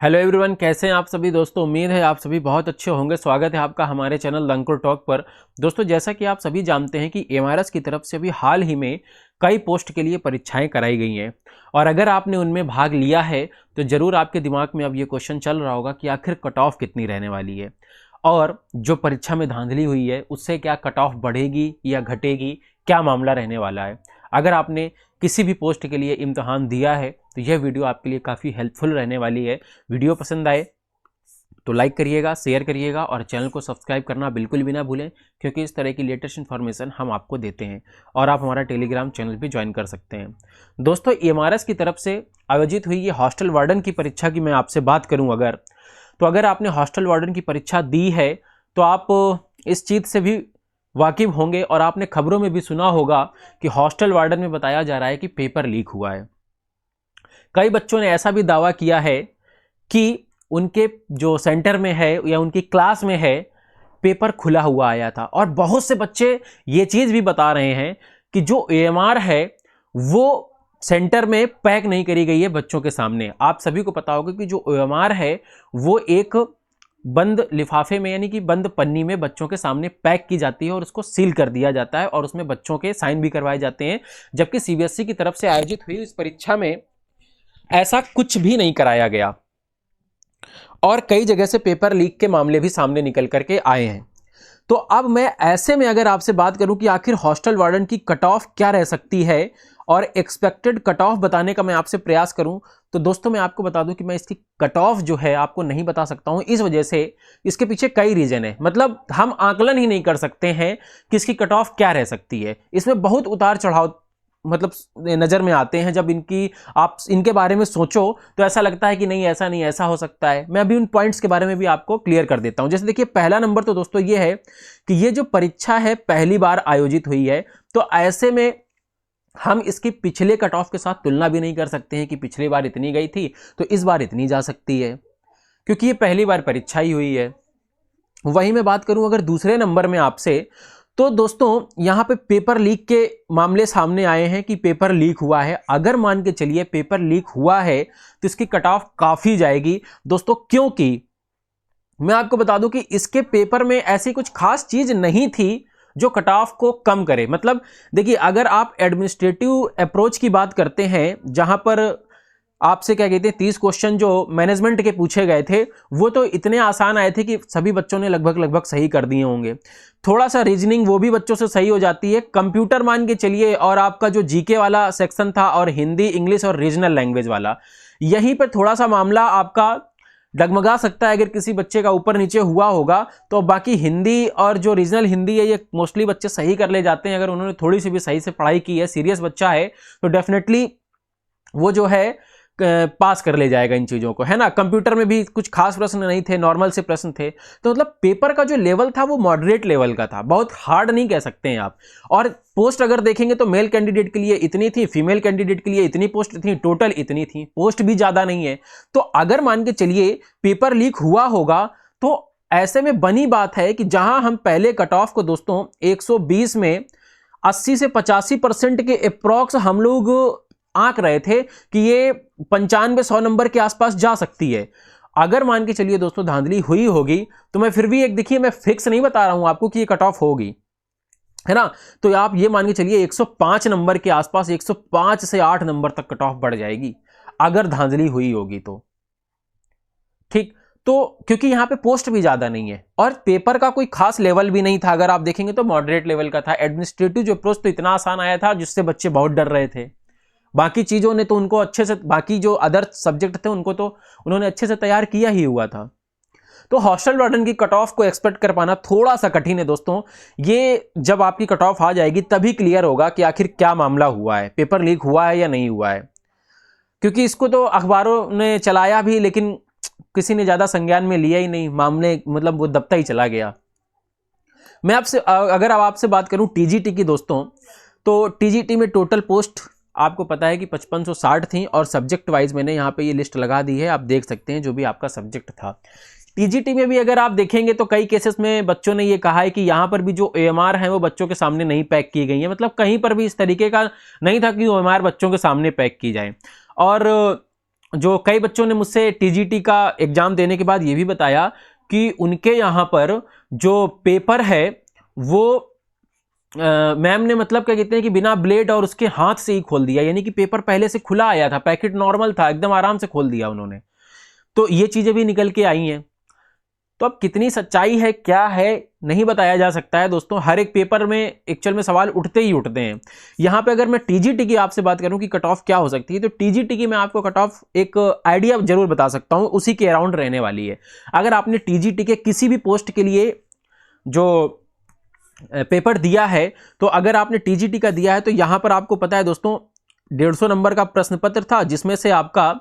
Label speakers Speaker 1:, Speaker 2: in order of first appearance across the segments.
Speaker 1: Hello everyone, कैसे हैं आप सभी दोस्तों। उम्मीद है आप सभी बहुत अच्छे होंगे। स्वागत है आपका हमारे चैनल द अंकुर टॉक पर। दोस्तों, जैसा कि आप सभी जानते हैं कि एमआरएस की तरफ से अभी हाल ही में कई पोस्ट के लिए परीक्षाएं कराई गई हैं और अगर आपने उनमें भाग लिया है तो ज़रूर आपके दिमाग में अब ये क्वेश्चन चल रहा होगा कि आखिर कट ऑफ कितनी रहने वाली है और जो परीक्षा में धांधली हुई है उससे क्या कट ऑफ बढ़ेगी या घटेगी, क्या मामला रहने वाला है। अगर आपने किसी भी पोस्ट के लिए इम्तहान दिया है तो यह वीडियो आपके लिए काफ़ी हेल्पफुल रहने वाली है। वीडियो पसंद आए तो लाइक करिएगा, शेयर करिएगा और चैनल को सब्सक्राइब करना बिल्कुल भी ना भूलें, क्योंकि इस तरह की लेटेस्ट इन्फॉर्मेशन हम आपको देते हैं और आप हमारा टेलीग्राम चैनल भी ज्वाइन कर सकते हैं। दोस्तों, एमआरएस की तरफ से आयोजित हुई ये हॉस्टल वार्डन की परीक्षा की मैं आपसे बात करूं अगर आपने हॉस्टल वार्डन की परीक्षा दी है तो आप इस चीज़ से भी वाकिफ होंगे और आपने खबरों में भी सुना होगा कि हॉस्टल वार्डन में बताया जा रहा है कि पेपर लीक हुआ है। कई बच्चों ने ऐसा भी दावा किया है कि उनके जो सेंटर में है या उनकी क्लास में है पेपर खुला हुआ आया था और बहुत से बच्चे ये चीज़ भी बता रहे हैं कि जो एएमआर है वो सेंटर में पैक नहीं करी गई है बच्चों के सामने। आप सभी को पता होगा कि जो एएमआर है वो एक बंद लिफाफे में यानी कि बंद पन्नी में बच्चों के सामने पैक की जाती है और उसको सील कर दिया जाता है और उसमें बच्चों के साइन भी करवाए जाते हैं। जबकि सीबीएसई की तरफ से आयोजित हुई इस परीक्षा में ऐसा कुछ भी नहीं कराया गया और कई जगह से पेपर लीक के मामले भी सामने निकल करके आए हैं। तो अब मैं ऐसे में अगर आपसे बात करूं कि आखिर हॉस्टल वार्डन की कट ऑफ क्या रह सकती है और एक्सपेक्टेड कट ऑफ बताने का मैं आपसे प्रयास करूं तो दोस्तों मैं आपको बता दूं कि मैं इसकी कट ऑफ जो है आपको नहीं बता सकता हूं। इस वजह से इसके पीछे कई रीजन है, मतलब हम आकलन ही नहीं कर सकते हैं कि इसकी कट ऑफ क्या रह सकती है। इसमें बहुत उतार चढ़ाव मतलब नज़र में आते हैं। जब आप इनके बारे में सोचो तो ऐसा लगता है कि नहीं ऐसा नहीं, ऐसा हो सकता है। मैं अभी उन पॉइंट्स के बारे में भी आपको क्लियर कर देता हूं। जैसे देखिए, पहला नंबर तो दोस्तों ये है कि ये जो परीक्षा है पहली बार आयोजित हुई है, तो ऐसे में हम इसकी पिछले कट ऑफ के साथ तुलना भी नहीं कर सकते हैं कि पिछली बार इतनी गई थी तो इस बार इतनी जा सकती है, क्योंकि ये पहली बार परीक्षा ही हुई है। वहीं मैं बात करूं अगर दूसरे नंबर में आपसे, तो दोस्तों यहां पे पेपर लीक के मामले सामने आए हैं कि पेपर लीक हुआ है। अगर मान के चलिए पेपर लीक हुआ है तो इसकी कट ऑफ काफी जाएगी दोस्तों, क्योंकि मैं आपको बता दूं कि इसके पेपर में ऐसी कुछ खास चीज नहीं थी जो कट ऑफ को कम करे। मतलब देखिए, अगर आप एडमिनिस्ट्रेटिव अप्रोच की बात करते हैं जहां पर आपसे क्या कहते हैं 30 क्वेश्चन जो मैनेजमेंट के पूछे गए थे वो तो इतने आसान आए थे कि सभी बच्चों ने लगभग सही कर दिए होंगे। थोड़ा सा रीजनिंग वो भी बच्चों से सही हो जाती है। कंप्यूटर मान के चलिए और आपका जो जीके वाला सेक्शन था और हिंदी, इंग्लिश और रीजनल लैंग्वेज वाला, यहीं पर थोड़ा सा मामला आपका डगमगा सकता है। अगर किसी बच्चे का ऊपर नीचे हुआ होगा तो बाकी हिंदी और जो रीजनल हिंदी है ये मोस्टली बच्चे सही कर ले जाते हैं। अगर उन्होंने थोड़ी सी भी सही से पढ़ाई की है, सीरियस बच्चा है, तो डेफिनेटली वो जो है पास कर ले जाएगा इन चीज़ों को, है ना। कंप्यूटर में भी कुछ खास प्रश्न नहीं थे, नॉर्मल से प्रश्न थे। तो मतलब पेपर का जो लेवल था वो मॉडरेट लेवल का था, बहुत हार्ड नहीं कह सकते हैं आप। और पोस्ट अगर देखेंगे तो मेल कैंडिडेट के लिए इतनी थी, फीमेल कैंडिडेट के लिए इतनी पोस्ट थी, टोटल इतनी थी, पोस्ट भी ज़्यादा नहीं है। तो अगर मान के चलिए पेपर लीक हुआ होगा तो ऐसे में बनी बात है कि जहां हम पहले कट ऑफ को दोस्तों 120 में 80 से 85% के अप्रॉक्स हम लोग आंक रहे थे कि ये 95-100 नंबर के आसपास जा सकती है। अगर मान के चलिए दोस्तों धांधली हुई होगी तो मैं फिर भी एक, देखिए मैं फिक्स नहीं बता रहा हूं आपको कि ये कट ऑफ होगी, है ना। तो आप ये मान के चलिए 105 नंबर के आसपास, 105 से 8 नंबर तक कट ऑफ बढ़ जाएगी अगर धांधली हुई होगी तो। ठीक, तो क्योंकि यहां पे पोस्ट भी ज्यादा नहीं है और पेपर का कोई खास लेवल भी नहीं था। अगर आप देखेंगे तो मॉडरेट लेवल का था। एडमिनिस्ट्रेटिव जो अप्रोच तो इतना आसान आया था जिससे बच्चे बहुत डर रहे थे। बाकी चीजों ने तो उनको अच्छे से, बाकी जो अदर सब्जेक्ट थे उनको तो उन्होंने अच्छे से तैयार किया ही हुआ था। तो हॉस्टल वार्डन की कट ऑफ को एक्सपेक्ट कर पाना थोड़ा सा कठिन है दोस्तों। ये जब आपकी कट ऑफ आ जाएगी तभी क्लियर होगा कि आखिर क्या मामला हुआ है, पेपर लीक हुआ है या नहीं हुआ है। क्योंकि इसको तो अखबारों ने चलाया भी लेकिन किसी ने ज्यादा संज्ञान में लिया ही नहीं, मामले मतलब वो दबता ही चला गया। मैं आपसे अगर अब आपसे बात करूं टीजीटी की दोस्तों, तो टीजीटी में टोटल पोस्ट आपको पता है कि 5560 थी और सब्जेक्ट वाइज मैंने यहाँ पे ये लिस्ट लगा दी है, आप देख सकते हैं जो भी आपका सब्जेक्ट था। टीजीटी में भी अगर आप देखेंगे तो कई केसेस में बच्चों ने ये कहा है कि यहाँ पर भी जो एएमआर है वो बच्चों के सामने नहीं पैक की गई है। मतलब कहीं पर भी इस तरीके का नहीं था कि ओएमआर बच्चों के सामने पैक की जाए। और जो कई बच्चों ने मुझसे टीजीटी का एग्जाम देने के बाद ये भी बताया कि उनके यहाँ पर जो पेपर है वो मैम ने मतलब क्या कहते हैं कि बिना ब्लेड और उसके हाथ से ही खोल दिया, यानी कि पेपर पहले से खुला आया था, पैकेट नॉर्मल था, एकदम आराम से खोल दिया उन्होंने। तो ये चीजें भी निकल के आई हैं। तो अब कितनी सच्चाई है क्या है नहीं बताया जा सकता है दोस्तों, हर एक पेपर में एक्चुअल में सवाल उठते ही उठते हैं। यहां पे अगर मैं टीजीटी की आपसे बात करूं कि कट ऑफ क्या हो सकती है, तो टीजीटी की मैं आपको कट ऑफ एक आइडिया जरूर बता सकता हूं, उसी के अराउंड रहने वाली है। अगर आपने टीजीटी के किसी भी पोस्ट के लिए जो पेपर दिया है, तो अगर आपने टीजीटी का दिया है तो यहां पर आपको पता है दोस्तों 150 नंबर का प्रश्न पत्र था, जिसमें से आपका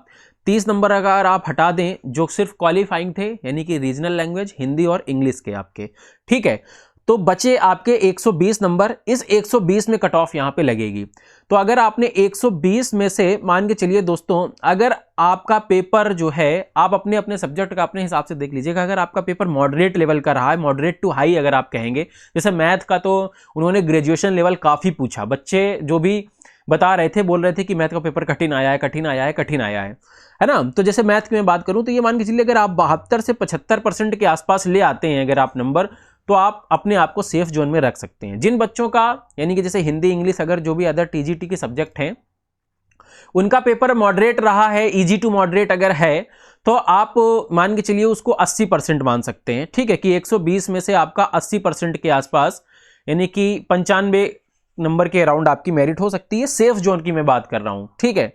Speaker 1: 30 नंबर अगर आप हटा दें जो सिर्फ क्वालिफाइंग थे, यानी कि रीजनल लैंग्वेज हिंदी और इंग्लिश के आपके, ठीक है, तो बचे आपके 120 नंबर। इस 120 में कट ऑफ यहां पे लगेगी। तो अगर आपने 120 में से मान के चलिए दोस्तों, अगर आपका पेपर जो है, आप अपने अपने सब्जेक्ट का अपने हिसाब से देख लीजिएगा, अगर आपका पेपर मॉडरेट लेवल का रहा है, मॉडरेट टू हाई अगर आप कहेंगे, जैसे मैथ का तो उन्होंने ग्रेजुएशन लेवल काफी पूछा, बच्चे जो भी बता रहे थे बोल रहे थे कि मैथ का पेपर कठिन आया है, कठिन आया है, कठिन आया है ना। तो जैसे मैथ की मैं बात करूं तो ये मान के चलिए अगर आप 72 से 75% के आसपास ले आते हैं अगर आप नंबर, तो आप अपने आप को सेफ जोन में रख सकते हैं। जिन बच्चों का यानी कि जैसे हिंदी इंग्लिश अगर जो भी अदर टीजीटी के सब्जेक्ट हैं उनका पेपर मॉडरेट रहा है, इजी टू मॉडरेट अगर है, तो आप मान के चलिए उसको 80% मान सकते हैं, ठीक है, कि 120 में से आपका 80% के आसपास यानी कि 95 नंबर के अराउंड आपकी मेरिट हो सकती है। सेफ जोन की मैं बात कर रहा हूं, ठीक है।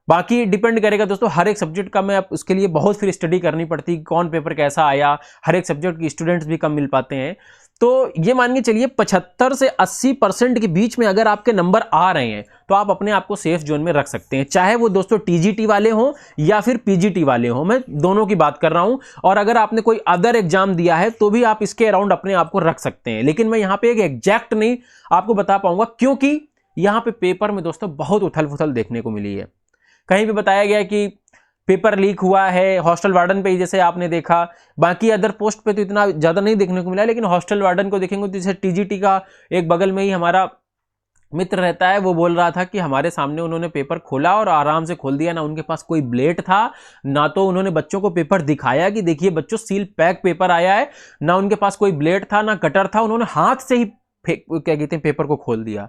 Speaker 1: बाकी डिपेंड करेगा दोस्तों हर एक सब्जेक्ट का, मैं उसके लिए बहुत फिर स्टडी करनी पड़ती है, कौन पेपर कैसा आया, हर एक सब्जेक्ट के स्टूडेंट्स भी कम मिल पाते हैं। तो ये मान के चलिए 75 से 80% के बीच में अगर आपके नंबर आ रहे हैं तो आप अपने आप को सेफ जोन में रख सकते हैं, चाहे वो दोस्तों टीजीटी वाले हों या फिर पीजीटी वाले हों, मैं दोनों की बात कर रहा हूं। और अगर आपने कोई अदर एग्जाम दिया है तो भी आप इसके अराउंड अपने आप को रख सकते हैं, लेकिन मैं यहां पे एक एग्जैक्ट नहीं आपको बता पाऊंगा, क्योंकि यहां पे पेपर में दोस्तों बहुत उथल पुथल देखने को मिली है। कहीं भी बताया गया कि पेपर लीक हुआ है हॉस्टल वार्डन पे ही, जैसे आपने देखा, बाकी अदर पोस्ट पे तो इतना ज्यादा नहीं देखने को मिला, लेकिन हॉस्टल वार्डन को देखेंगे तो जैसे टीजीटी का एक बगल में ही हमारा मित्र रहता है, वो बोल रहा था कि हमारे सामने उन्होंने पेपर खोला और आराम से खोल दिया, ना उनके पास कोई ब्लेड था, ना तो उन्होंने बच्चों को पेपर दिखाया कि देखिए बच्चों सील पैक पेपर आया है, ना उनके पास कोई ब्लेड था ना कटर था, उन्होंने हाथ से ही क्या कहते हैं पेपर को खोल दिया।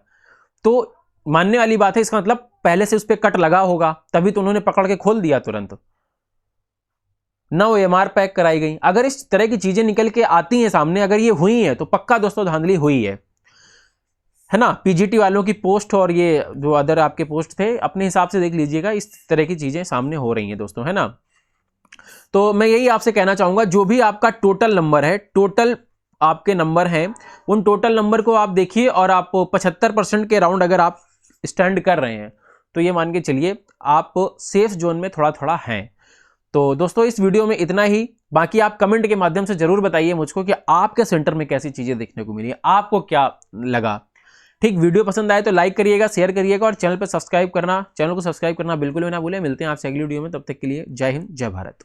Speaker 1: तो मानने वाली बात है, इसका मतलब पहले से उस पर कट लगा होगा, तभी तो उन्होंने पकड़ के खोल दिया तुरंत, ना वो एमआर पैक कराई गई। अगर इस तरह की चीजें निकल के आती हैं सामने, अगर ये हुई है तो पक्का दोस्तों धांधली हुई है ना। पीजीटी वालों की पोस्ट और ये जो अदर आपके पोस्ट थे, अपने हिसाब से देख लीजिएगा, इस तरह की चीजें सामने हो रही हैं दोस्तों, है ना। तो मैं यही आपसे कहना चाहूंगा, जो भी आपका टोटल नंबर है, टोटल आपके नंबर हैं, उन टोटल नंबर को आप देखिए और आप 75% के राउंड अगर आप स्टैंड कर रहे हैं तो ये मान के चलिए आप सेफ जोन में थोड़ा थोड़ा हैं। तो दोस्तों इस वीडियो में इतना ही, बाकी आप कमेंट के माध्यम से जरूर बताइए मुझको कि आपके सेंटर में कैसी चीजें देखने को मिली, आपको क्या लगा। ठीक, वीडियो पसंद आए तो लाइक करिएगा, शेयर करिएगा और चैनल को सब्सक्राइब करना बिल्कुल भी ना भूलें। मिलते हैं आपसे अगली वीडियो में, तब तक के लिए जय हिंद जय भारत।